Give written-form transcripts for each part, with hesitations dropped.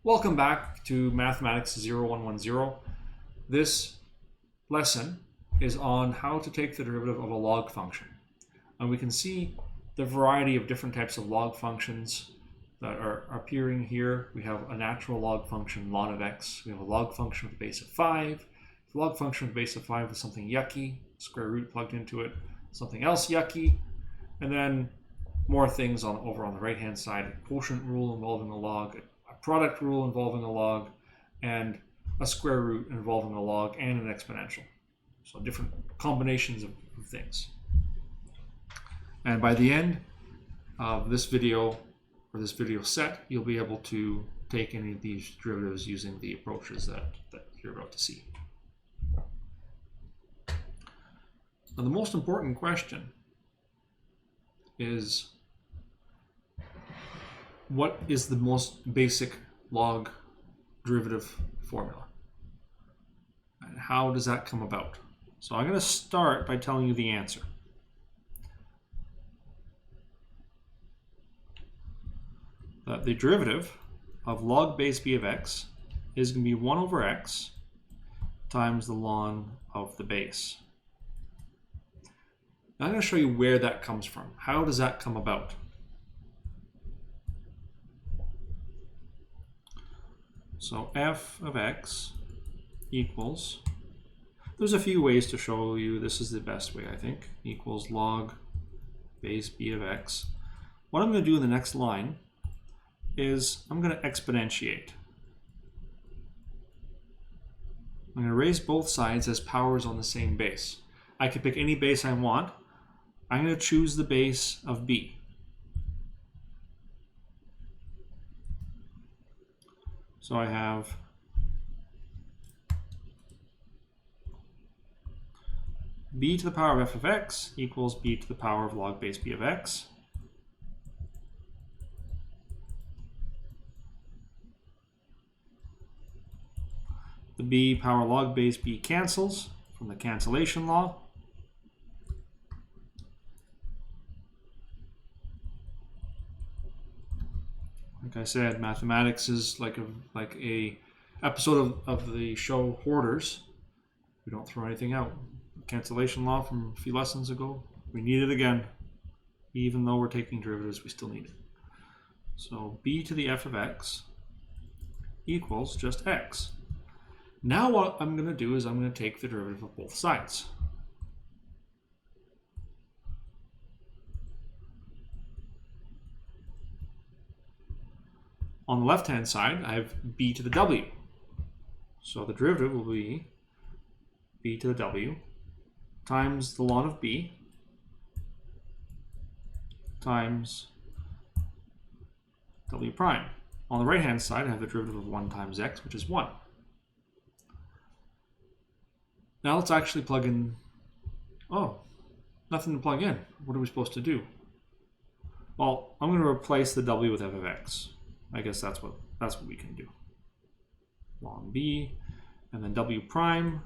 Welcome back to Mathematics 0110. This lesson is on how to take the derivative of a log function. And we can see the variety of different types of log functions that are appearing here. We have a natural log function, ln of x. We have a log function with a base of 5. The log function with a base of 5 is something yucky, square root plugged into it, something else yucky, and then more things over on the right-hand side, a quotient rule involving a log, product rule involving a log, and a square root involving a log and an exponential. So different combinations of things. And by the end of this video, or this video set, you'll be able to take any of these derivatives using the approaches that you're about to see. Now, the most important question is, what is the most basic log derivative formula? And how does that come about? So I'm going to start by telling you the answer. That the derivative of log base b of x is going to be 1 over x times the ln of the base. Now I'm going to show you where that comes from. How does that come about? So f of x equals, there's a few ways to show you, this is the best way I think, equals log base b of x. What I'm going to do in the next line is I'm going to exponentiate. I'm going to raise both sides as powers on the same base. I can pick any base I want. I'm going to choose the base of b. So I have b to the power of f of x equals b to the power of log base b of x. The b power log base b cancels from the cancellation law. Like I said, mathematics is like a episode of the show Hoarders. We don't throw anything out. Cancellation law from a few lessons ago. We need it again. Even though we're taking derivatives, we still need it. So b to the f of x equals just x. Now what I'm going to do is I'm going to take the derivative of both sides. On the left-hand side, I have b to the w. So the derivative will be b to the w times the ln of b times w prime. On the right-hand side, I have the derivative of 1 times x, which is 1. Now let's actually plug in, oh, nothing to plug in. What are we supposed to do? Well, I'm going to replace the w with f of x. I guess that's what we can do. Ln b, and then w prime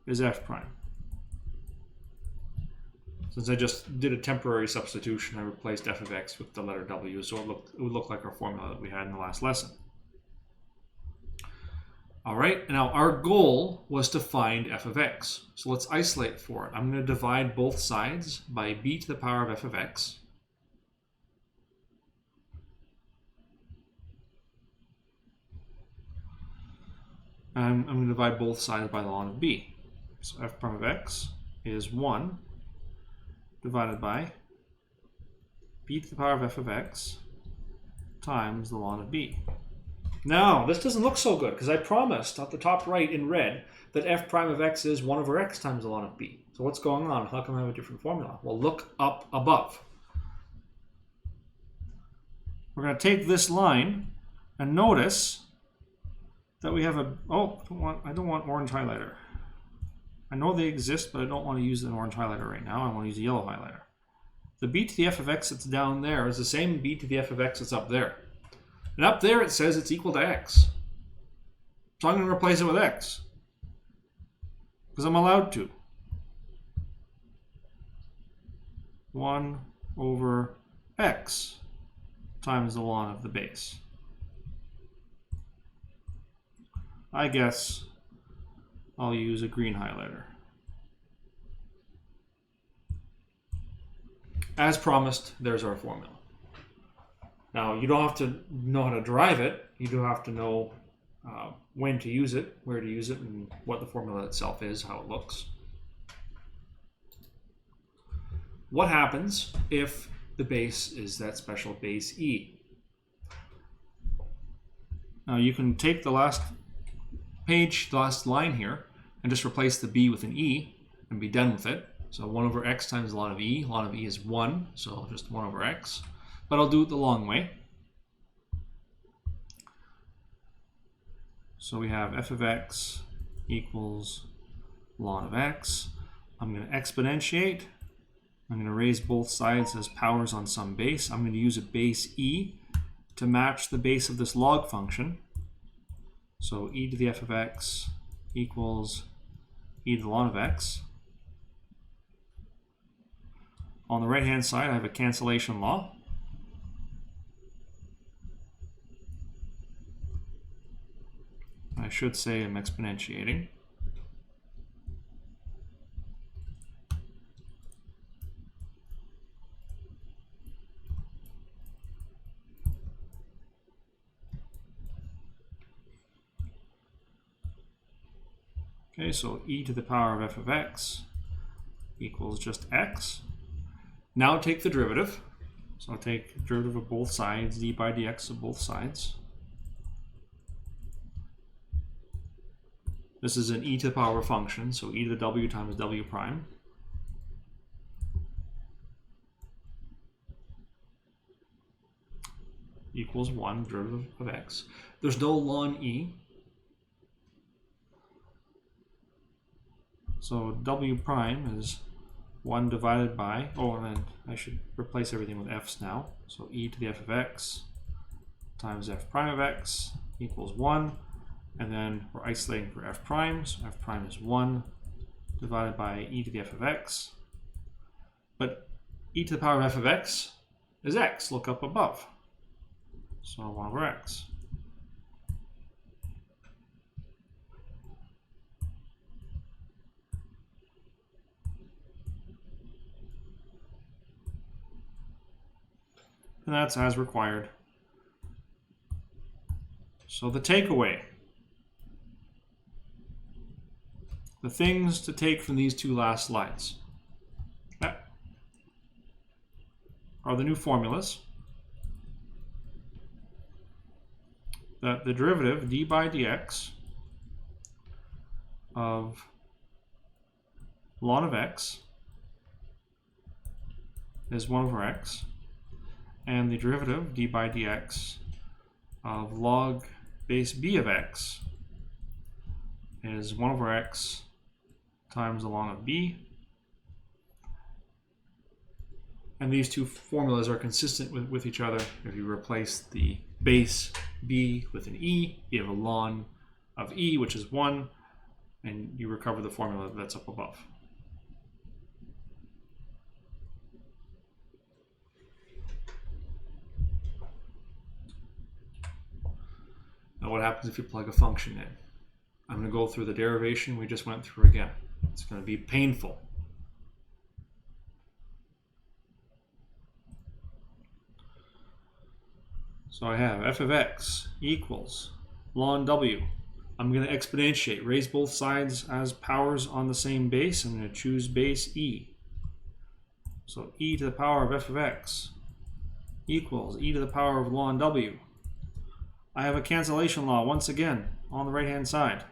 is f prime. Since I just did a temporary substitution, I replaced f of x with the letter w, so it would look like our formula that we had in the last lesson. All right, now our goal was to find f of x. So let's isolate for it. I'm going to divide both sides by b to the power of f of x. And I'm going to divide both sides by the ln of b. So f prime of x is 1 divided by b to the power of f of x times the ln of b. Now, this doesn't look so good because I promised at the top right in red that f prime of x is 1 over x times the ln of b. So what's going on? How come I have a different formula? Well, look up above. We're going to take this line and notice that we have a, oh, I don't want orange highlighter. I know they exist, but I don't want to use an orange highlighter right now. I want to use a yellow highlighter. The b to the f of x that's down there is the same b to the f of x that's up there. And up there it says it's equal to x. So I'm going to replace it with x. Because I'm allowed to. 1 over x times the ln of the base. I guess I'll use a green highlighter. As promised, there's our formula. Now, you don't have to know how to derive it. You do have to know when to use it, where to use it, and what the formula itself is, how it looks. What happens if the base is that special base E? Now, you can take the last page, the last line here, and just replace the B with an E and be done with it. So 1 over x times ln of E. Ln of E is 1, so just 1 over x. But I'll do it the long way. So we have f of x equals ln of x. I'm going to exponentiate. I'm going to raise both sides as powers on some base. I'm going to use a base E to match the base of this log function. So e to the f of x equals e to the ln of x. On the right-hand side, I have a cancellation law. I should say I'm exponentiating. Okay, so e to the power of f of x equals just x. Now take the derivative. So I'll take the derivative of both sides, d by dx of both sides. This is an e to the power function, so e to the w times w prime. Equals 1, derivative of x. There's no ln e. So w prime is 1 divided by, oh, and then I should replace everything with f's now. So e to the f of x times f prime of x equals 1. And then we're isolating for f prime. So f prime is 1 divided by e to the f of x. But e to the power of f of x is x. Look up above. So 1 over x. And that's as required. So the takeaway. The things to take from these two last slides are the new formulas. That the derivative d by dx of ln of x is 1 over x. And the derivative d by dx of log base b of x is 1 over x times the ln of b. And these two formulas are consistent with each other. If you replace the base b with an e, you have a ln of e, which is 1, and you recover the formula that's up above. Now what happens if you plug a function in? I'm going to go through the derivation we just went through again. It's going to be painful. So I have f of x equals ln w. I'm going to exponentiate, raise both sides as powers on the same base. I'm going to choose base e. So e to the power of f of x equals e to the power of ln w. I have a cancellation law once again on the right hand side.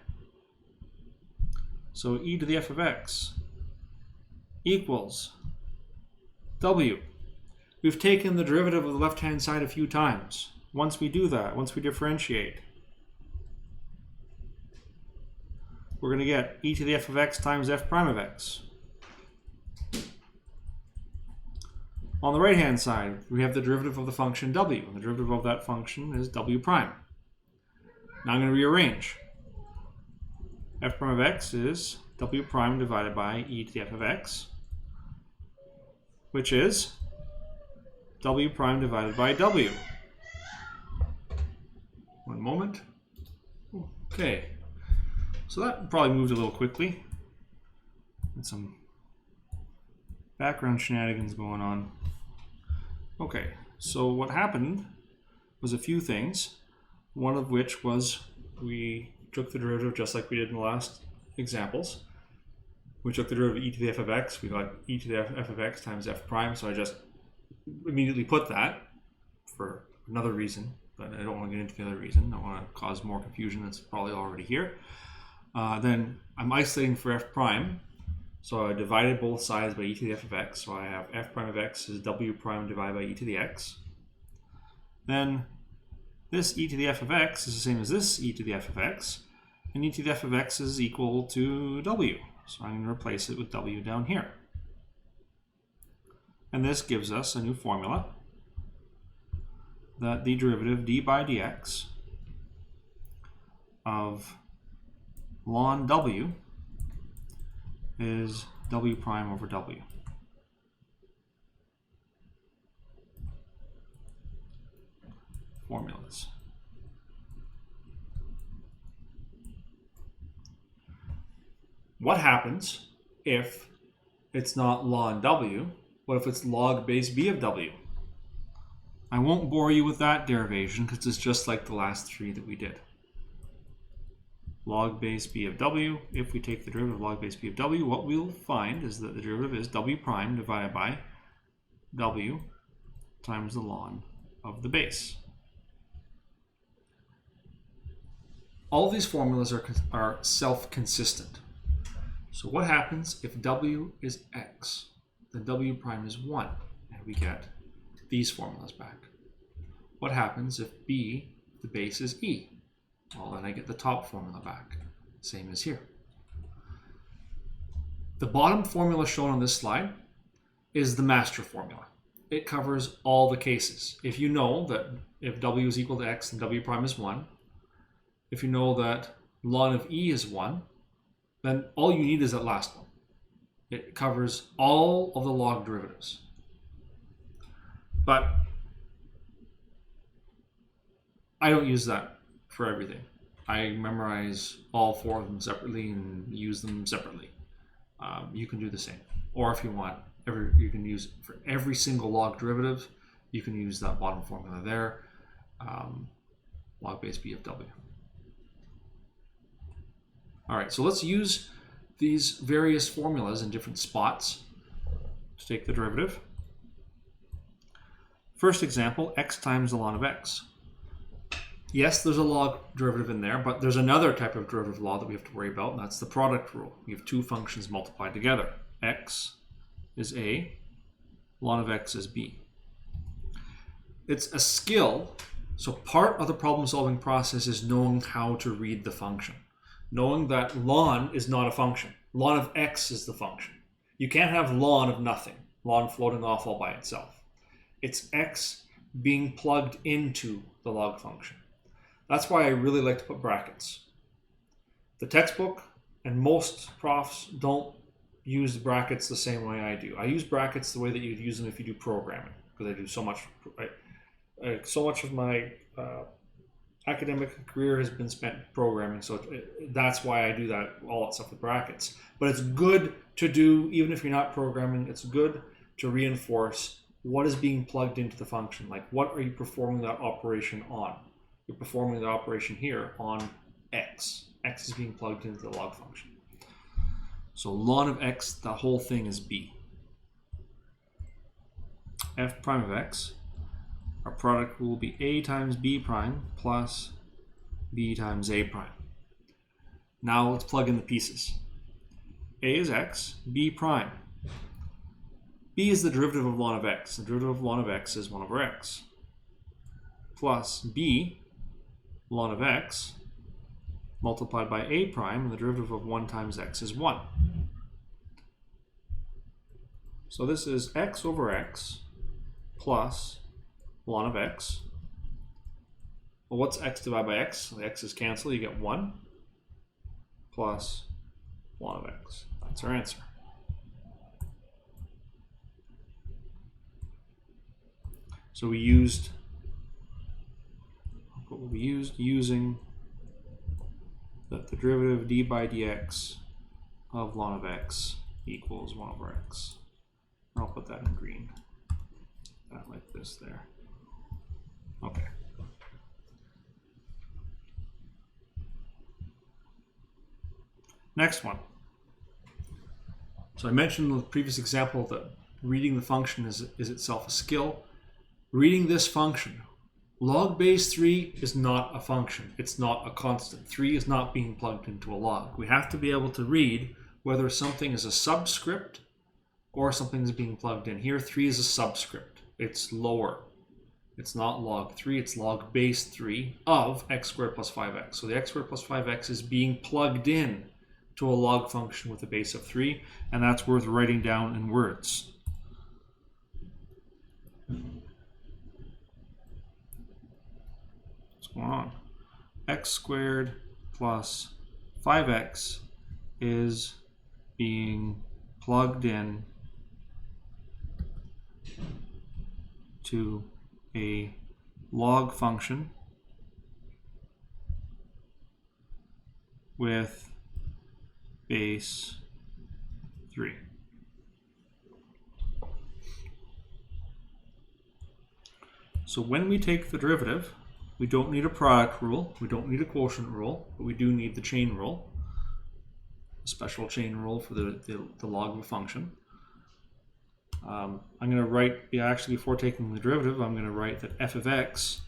So e to the f of x equals w. We've taken the derivative of the left hand side a few times. Once we do that, once we differentiate, we're going to get e to the f of x times f prime of x. On the right hand side, we have the derivative of the function w, and the derivative of that function is w prime. Now I'm going to rearrange. F prime of x is w prime divided by e to the f of x, which is w prime divided by w. One moment. Okay, So that probably moved a little quickly. And some background shenanigans going on. Okay, so what happened was a few things. One of which was we took the derivative just like we did in the last examples. We took the derivative of e to the f of x. We got e to the f of x times f prime. So I just immediately put that for another reason, but I don't want to get into the other reason. I don't want to cause more confusion that's probably already here. Then I'm isolating for f prime. So I divided both sides by e to the f of x. So I have f prime of x is w prime divided by e to the x. Then this e to the f of x is the same as this e to the f of x. And e to the f of x is equal to w. So I'm going to replace it with w down here. And this gives us a new formula that the derivative d by dx of ln w is w prime over w. Formulas. What happens if it's not ln w? What if it's log base b of w? I won't bore you with that derivation because it's just like the last three that we did. Log base b of w, if we take the derivative of log base b of w, what we'll find is that the derivative is w prime divided by w times the ln of the base. All of these formulas are self-consistent. So what happens if w is x? Then w prime is 1, and we get these formulas back. What happens if b, the base, is e? Well, then I get the top formula back, same as here. The bottom formula shown on this slide is the master formula. It covers all the cases. If you know that if w is equal to x, then w prime is 1. If you know that ln of e is 1, then all you need is that last one. It covers all of the log derivatives. But I don't use that for everything. I memorize all four of them separately and use them separately. You can do the same. Or if you want, you can use for every single log derivative, you can use that bottom formula there, log base b of w. All right, so let's use these various formulas in different spots to take the derivative. First example, x times the ln of x. Yes, there's a log derivative in there, but there's another type of derivative law that we have to worry about, and that's the product rule. We have two functions multiplied together. X is a, ln of x is b. It's a skill, so part of the problem-solving process is knowing how to read the function. Knowing that ln is not a function. Ln of x is the function. You can't have ln of nothing, ln floating off all by itself. It's x being plugged into the log function. That's why I really like to put brackets. The textbook and most profs don't use brackets the same way I do. I use brackets the way that you'd use them if you do programming, because I do so much. So much of my academic career has been spent programming, so that's why I do that, all that stuff with brackets. But it's good to do, even if you're not programming, it's good to reinforce what is being plugged into the function. Like, what are you performing that operation on? You're performing the operation here on x. X is being plugged into the log function. So ln of x, the whole thing is b. F prime of x, our product will be a times b prime plus b times a prime. Now let's plug in the pieces. A is x, b prime. B is the derivative of ln of x. The derivative of ln of x is 1 over x. Plus b, ln of x, multiplied by a prime, and the derivative of 1 times x is 1. So this is x over x plus ln of x. Well, what's x divided by x? The x's cancel, you get 1 plus ln of x. That's our answer. So we used using that the derivative d by dx of ln of x equals 1 over x. I'll put that in green. That like this there. Okay. Next one. So I mentioned in the previous example that reading the function is itself a skill. Reading this function, log base 3 is not a function. It's not a constant. 3 is not being plugged into a log. We have to be able to read whether something is a subscript or something is being plugged in. Here, 3 is a subscript. It's lower. It's not log 3, it's log base 3 of x squared plus 5x. So the x squared plus 5x is being plugged in to a log function with a base of 3, and that's worth writing down in words. What's going on? X squared plus 5x is being plugged in to a log function with base 3. So when we take the derivative, we don't need a product rule, we don't need a quotient rule, but we do need the chain rule, a special chain rule for the log of a function. I'm going to write, actually before taking the derivative, I'm going to write that f of x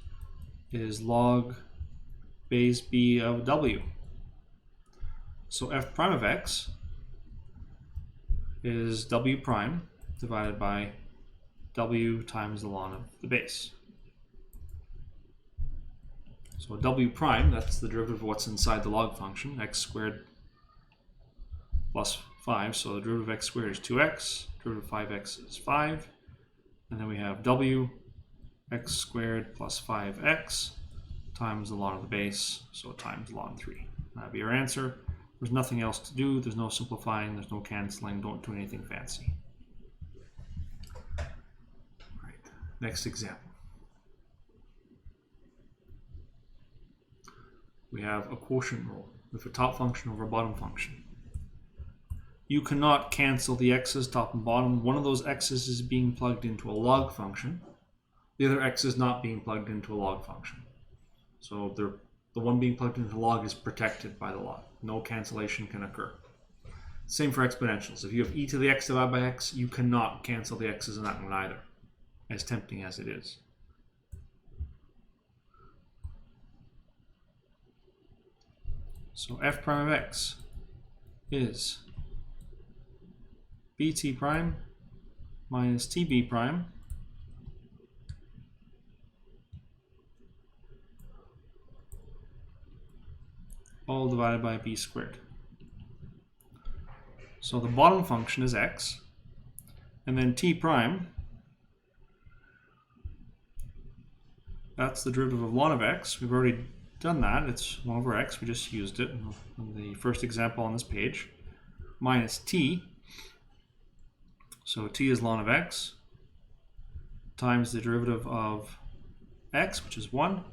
is log base b of w. So f prime of x is w prime divided by w times the ln of the base. So w prime, that's the derivative of what's inside the log function, x squared plus 5. So the derivative of x squared is 2x, derivative of 5x is 5. And then we have w x squared plus 5x times the ln of the base, so times ln 3. That'll be our answer. There's nothing else to do. There's no simplifying. There's no canceling. Don't do anything fancy. All right, next example. We have a quotient rule with a top function over a bottom function. You cannot cancel the x's top and bottom. One of those x's is being plugged into a log function. The other x is not being plugged into a log function. So the one being plugged into the log is protected by the log. No cancellation can occur. Same for exponentials. If you have e to the x divided by x, you cannot cancel the x's in that one either, as tempting as it is. So f prime of x is bt prime minus tb prime all divided by b squared. So the bottom function is x, and then t prime, that's the derivative of ln of x. We've already done that. It's 1 over x. We just used it in the first example on this page. Minus t, so t is ln of x, times the derivative of x, which is 1,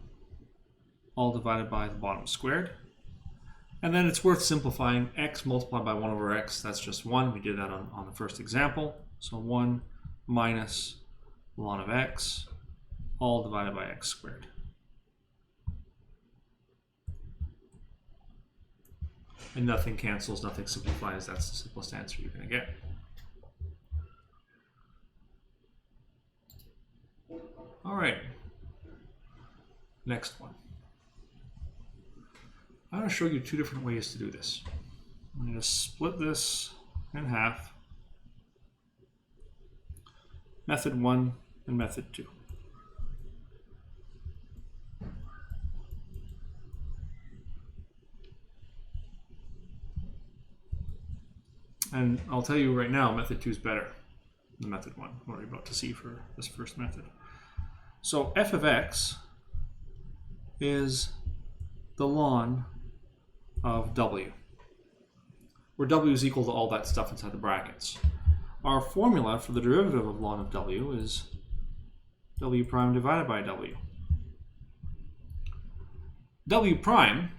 all divided by the bottom squared. And then it's worth simplifying. X multiplied by 1 over x, that's just 1. We did that on the first example. So 1 minus ln of x, all divided by x squared. And nothing cancels, nothing simplifies. That's the simplest answer you're going to get. All right. Next one. I'm going to show you 2 different ways to do this. I'm going to split this in half. Method 1 and method 2. And I'll tell you right now, method 2 is better than method 1, what we're about to see for this first method. So f of x is the ln of w, where w is equal to all that stuff inside the brackets. Our formula for the derivative of ln of w is w prime divided by w. W prime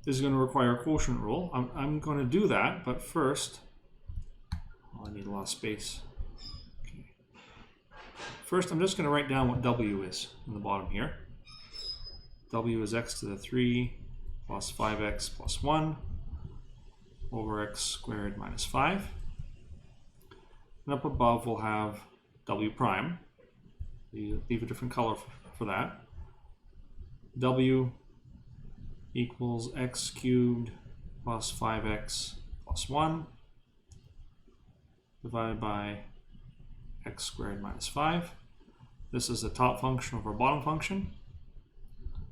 is going to require a quotient rule. I'm going to do that, but first, I need a lot of space. Okay. First, I'm just going to write down what W is in the bottom here. W is x to the 3 plus 5x plus 1 over x squared minus 5. And up above, we'll have W prime. Leave a different color for that. W equals x cubed plus 5x plus 1 divided by x squared minus 5. This is the top function of our bottom function.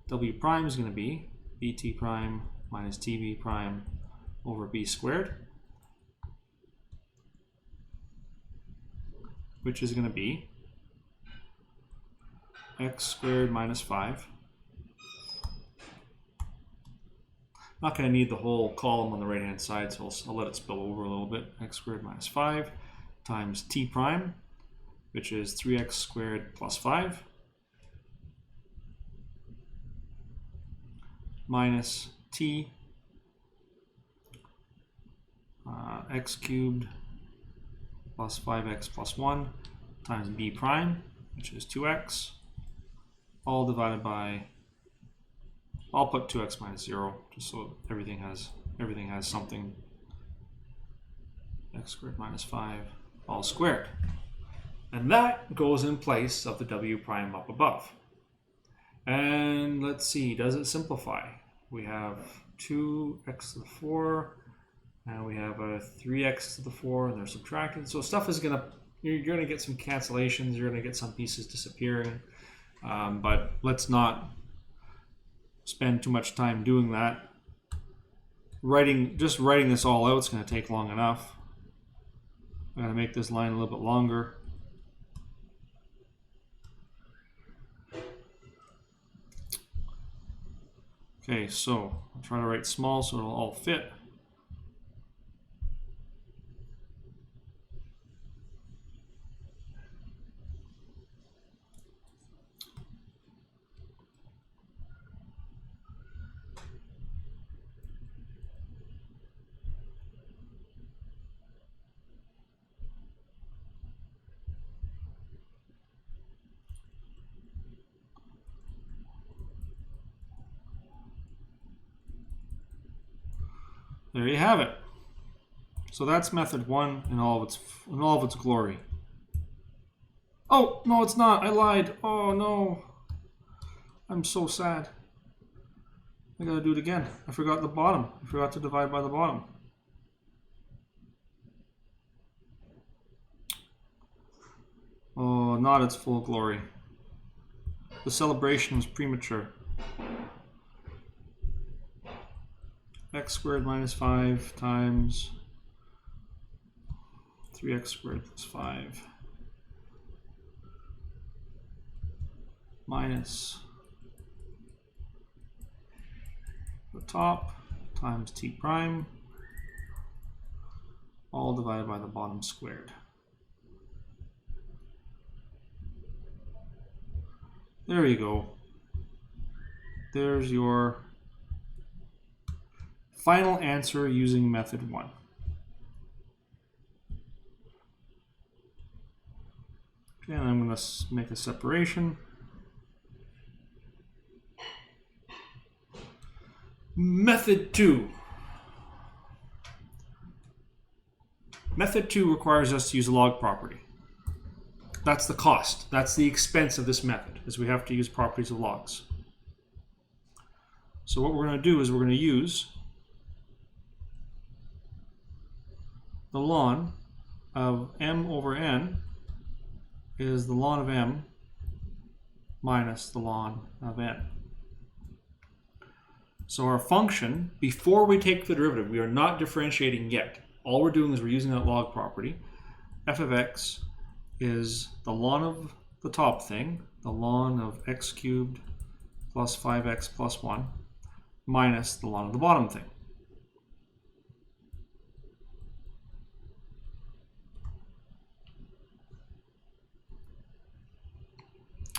W prime is going to be bt prime minus tb prime over b squared, which is going to be x squared minus 5. Not going to need the whole column on the right hand side, so I'll let it spill over a little bit. X squared minus 5 times t prime, which is 3x squared plus 5, minus t x cubed plus 5x plus 1 times b prime, which is 2x, all divided by, I'll put 2x minus 0, just so everything has something. X squared minus 5 all squared. And that goes in place of the w prime up above. And let's see, does it simplify? We have 2x to the 4, and we have a 3x to the 4, and they're subtracted. So stuff is you're gonna get some cancellations, you're gonna get some pieces disappearing, but let's not spend too much time doing that. Just writing this all out is gonna take long enough. I'm gonna make this line a little bit longer. Okay, so I'll try to write small so it'll all fit. There you have it. So that's method 1 in all of its glory. Oh, no, it's not. I lied. Oh, no. I'm so sad. I gotta do it again. I forgot the bottom. I forgot to divide by the bottom. Oh, not its full glory. The celebration was premature. X squared minus 5 times 3x squared plus 5 minus the top times t prime, all divided by the bottom squared. There you go. There's your final answer using method 1. Okay, and I'm going to make a separation. Method 2. Method 2 requires us to use a log property. That's the cost. That's the expense of this method, is we have to use properties of logs. So what we're going to do is we're going to use the ln of m over n is the ln of m minus the ln of n. So our function, before we take the derivative, we are not differentiating yet. All we're doing is we're using that log property. F of x is the ln of the top thing, the ln of x cubed plus 5x plus 1 minus the ln of the bottom thing.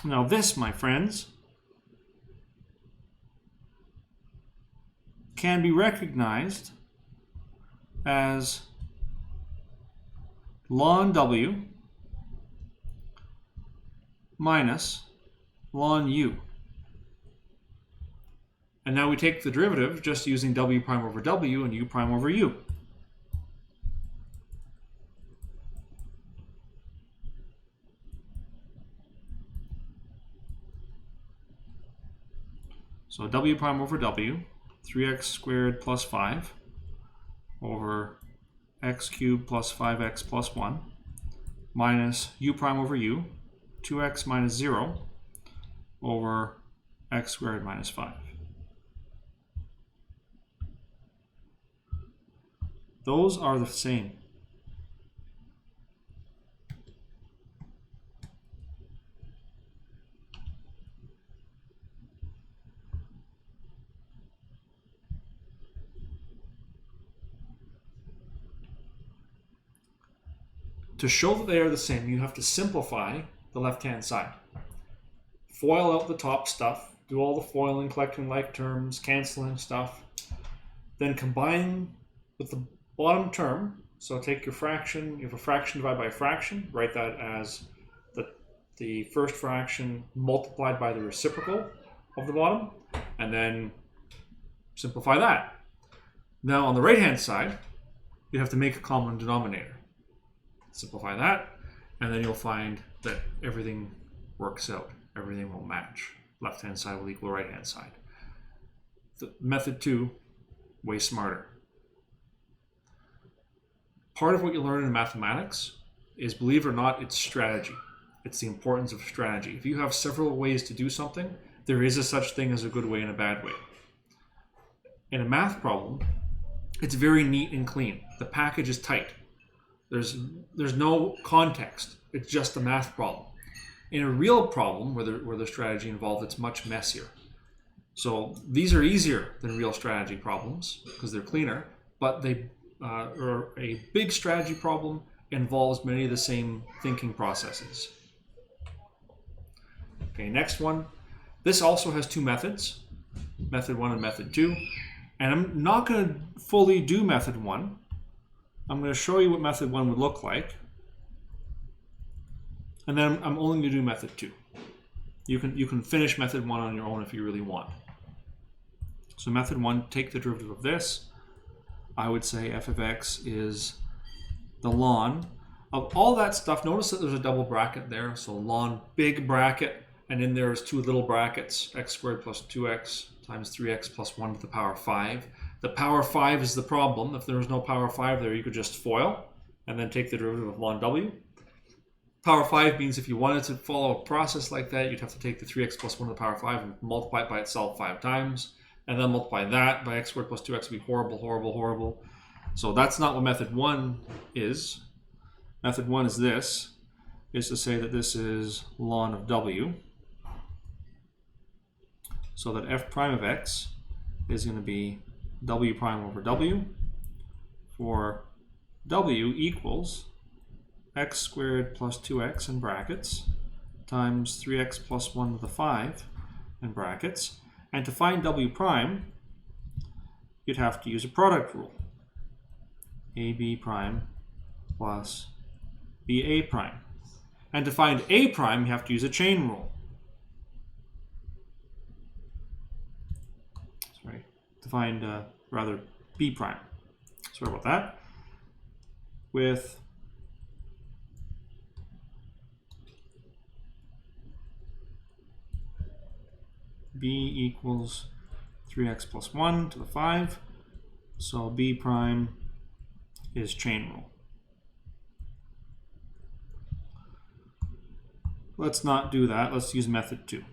Now this, my friends, can be recognized as ln w minus ln u. And now we take the derivative just using w prime over w and u prime over u. So w prime over w, 3x squared plus 5 over x cubed plus 5x plus 1 minus u prime over u, 2x minus 0 over x squared minus 5. Those are the same. To show that they are the same, you have to simplify the left-hand side. Foil out the top stuff, do all the foiling, collecting like terms, canceling stuff, then combine with the bottom term. So take your fraction, you have a fraction divided by a fraction, write that as the first fraction multiplied by the reciprocal of the bottom, and then simplify that. Now on the right-hand side, you have to make a common denominator. Simplify that, and then you'll find that everything works out. Everything will match. Left-hand side will equal right-hand side. The method 2, way smarter. Part of what you learn in mathematics is, believe it or not, it's strategy. It's the importance of strategy. If you have several ways to do something, there is a such thing as a good way and a bad way. In a math problem, it's very neat and clean. The package is tight. There's no context. It's just a math problem. In a real problem where there's strategy involved, it's much messier. So these are easier than real strategy problems because they're cleaner, but or a big strategy problem involves many of the same thinking processes. Okay, next one. This also has two methods, method 1 and method 2. And I'm not going to fully do method 1. I'm going to show you what method 1 would look like. And then I'm only going to do method 2. You can finish method 1 on your own if you really want. So method 1, take the derivative of this. I would say f of x is the ln of all that stuff. Notice that there's a double bracket there. So ln big bracket, and in there is two little brackets, x squared plus 2x times 3x plus 1 to the power 5. The power 5 is the problem. If there was no power 5 there, you could just FOIL and then take the derivative of ln w. Power 5 means if you wanted to follow a process like that, you'd have to take the 3x plus 1 to the power 5 and multiply it by itself 5 times, and then multiply that by x squared plus 2x would be horrible, horrible, horrible. So that's not what method 1 is. Method 1 is this, is to say that this is ln of w, so that f prime of x is going to be w prime over w, for w equals x squared plus 2x in brackets times 3x plus 1 to the 5 in brackets. And to find w prime, you'd have to use a product rule. ab prime plus ba prime. And to find a prime, you have to use a chain rule. Sorry, to find rather b prime. Sorry about that. With b equals 3x plus 1 to the 5. So b prime is chain rule. Let's not do that. Let's use method 2.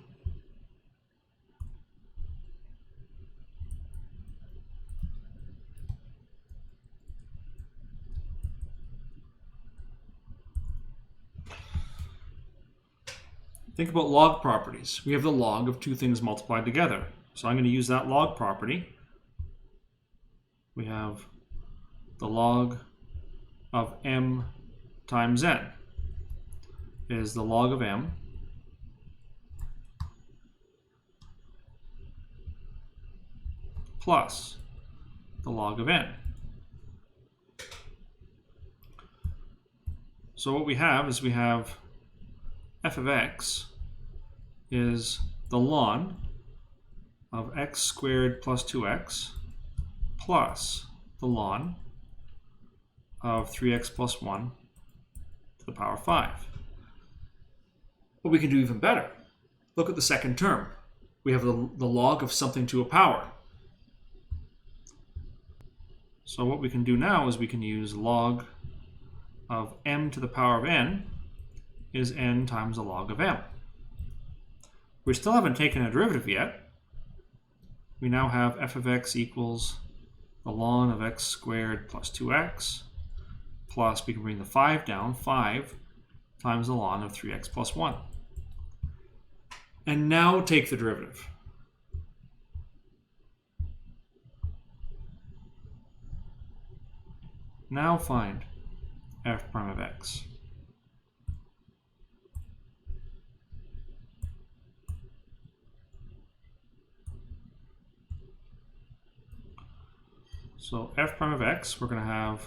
Think about log properties. We have the log of two things multiplied together. So I'm going to use that log property. We have the log of m times n is the log of m plus the log of n. So what we have is we have f of x is the ln of x squared plus 2x plus the ln of 3x plus 1 to the power 5. But we can do even better. Look at the second term. We have the log of something to a power. So what we can do now is we can use log of m to the power of n is n times the log of m. We still haven't taken a derivative yet. We now have f of x equals the ln of x squared plus 2x plus, we can bring the 5 down, 5 times the ln of 3x plus 1. And now take the derivative. Now find f prime of x. So f prime of x, we're going to have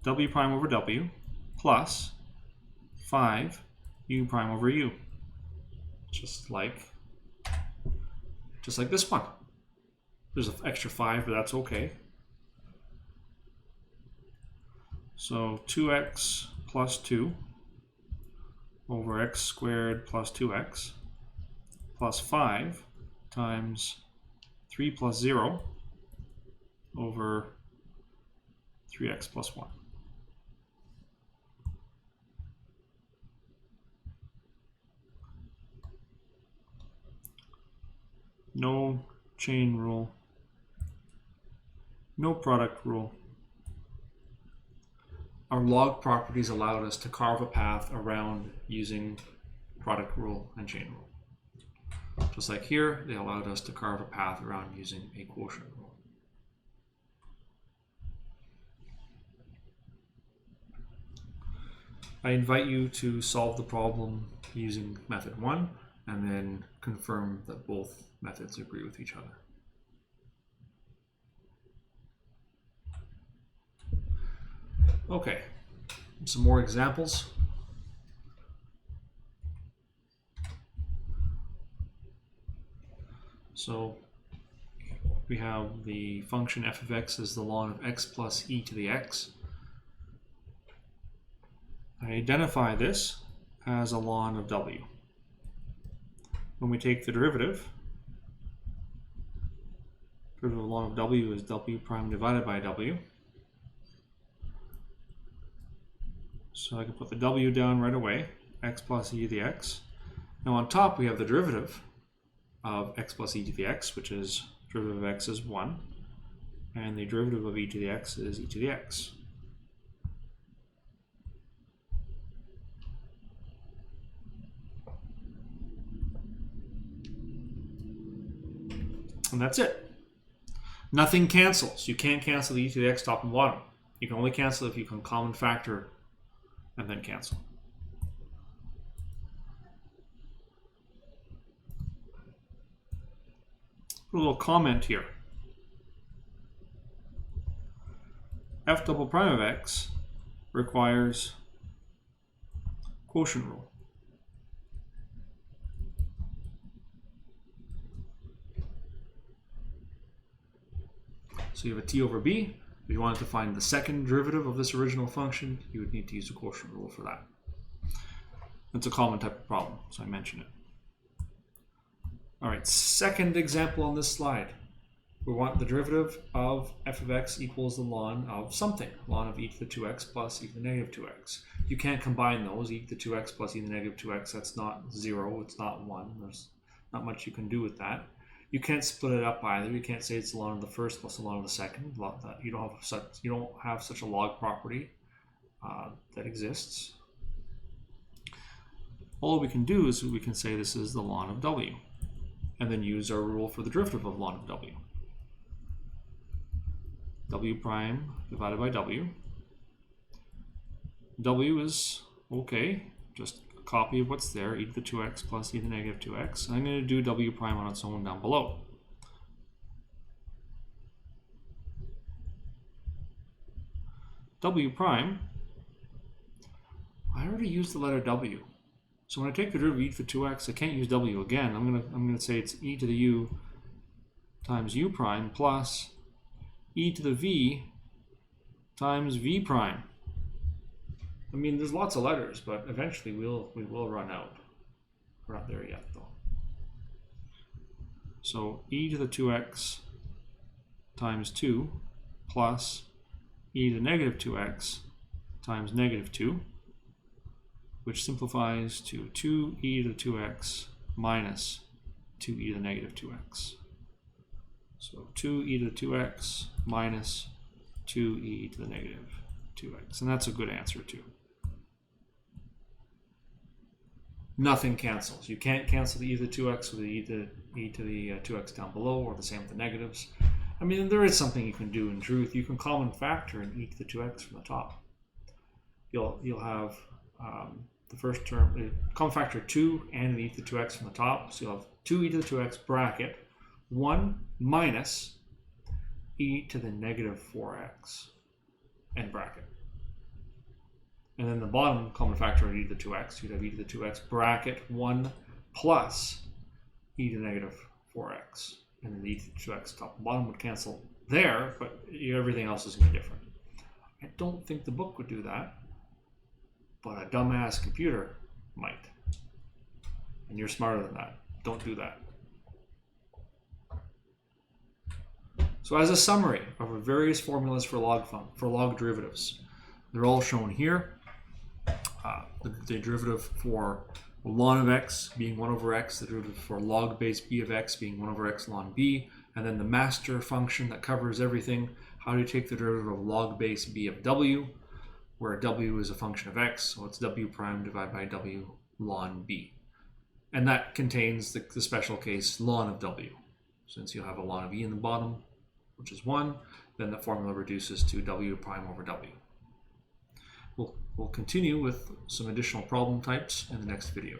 w prime over w plus 5 u prime over u. Just like this one. There's an extra 5, but that's okay. So 2x plus 2 over x squared plus 2x plus 5 times 3 plus 0 over 3x plus 1. No chain rule, no product rule. Our log properties allowed us to carve a path around using product rule and chain rule. Just like here, they allowed us to carve a path around using a quotient rule. I invite you to solve the problem using method 1 and then confirm that both methods agree with each other. Okay, some more examples. So we have the function f of x is the ln of x plus e to the x. I identify this as a ln of w. When we take the derivative of ln of w is w prime divided by w. So I can put the w down right away, x plus e to the x. Now on top we have the derivative of x plus e to the x, which is derivative of x is 1, and the derivative of e to the x is e to the x. And that's it. Nothing cancels. You can't cancel the e to the x top and bottom. You can only cancel if you can common factor and then cancel. Put a little comment here. F double prime of x requires quotient rule. So you have a t over b. If you wanted to find the second derivative of this original function, you would need to use the quotient rule for that. It's a common type of problem, so I mention it. All right, second example on this slide. We want the derivative of f of x equals the ln of something, ln of e to the 2x plus e to the negative 2x. You can't combine those, e to the 2x plus e to the negative 2x. That's not 0, it's not 1. There's not much you can do with that. You can't split it up either. You can't say it's the ln of the first plus the ln of the second. You don't have such a log property that exists. All we can do is we can say this is the ln of w, and then use our rule for the derivative of ln of w. W prime divided by w. W is okay, just a copy of what's there, e to the 2x plus e to the negative 2x. I'm going to do w prime on its own down below. w prime, I already used the letter w. So when I take the derivative of e to the 2x, I can't use w again. I'm gonna say it's e to the u times u prime plus e to the v times v prime. I mean, there's lots of letters, but eventually we will run out. We're not there yet, though. So e to the 2x times 2 plus e to the negative 2x times negative 2, which simplifies to 2e to the 2x minus 2e to the negative 2x. So 2e to the 2x minus 2e to the negative 2x. And that's a good answer too. Nothing cancels. You can't cancel the e to the 2x with the e to the 2x down below, or the same with the negatives. I mean, there is something you can do in truth. You can common factor an e to the 2x from the top. You'll have the first term, common factor 2 and an e to the 2x from the top. So you'll have 2e to the 2x bracket 1 minus e to the negative 4x and bracket. And then the bottom common factor of e to the 2x, you'd have e to the 2x bracket 1 plus e to the negative 4x. And then the e to the 2x top and bottom would cancel there, but everything else is going to be different. I don't think the book would do that, but a dumbass computer might. And you're smarter than that. Don't do that. So as a summary of our various formulas for log derivatives, they're all shown here. The derivative for ln of x being 1 over x, the derivative for log base b of x being 1 over x ln b, and then the master function that covers everything. How do you take the derivative of log base b of w, where w is a function of x, so it's w prime divided by w ln b. And that contains the special case ln of w. Since you have a ln of e in the bottom, which is 1, then the formula reduces to w prime over w. We'll continue with some additional problem types in the next video.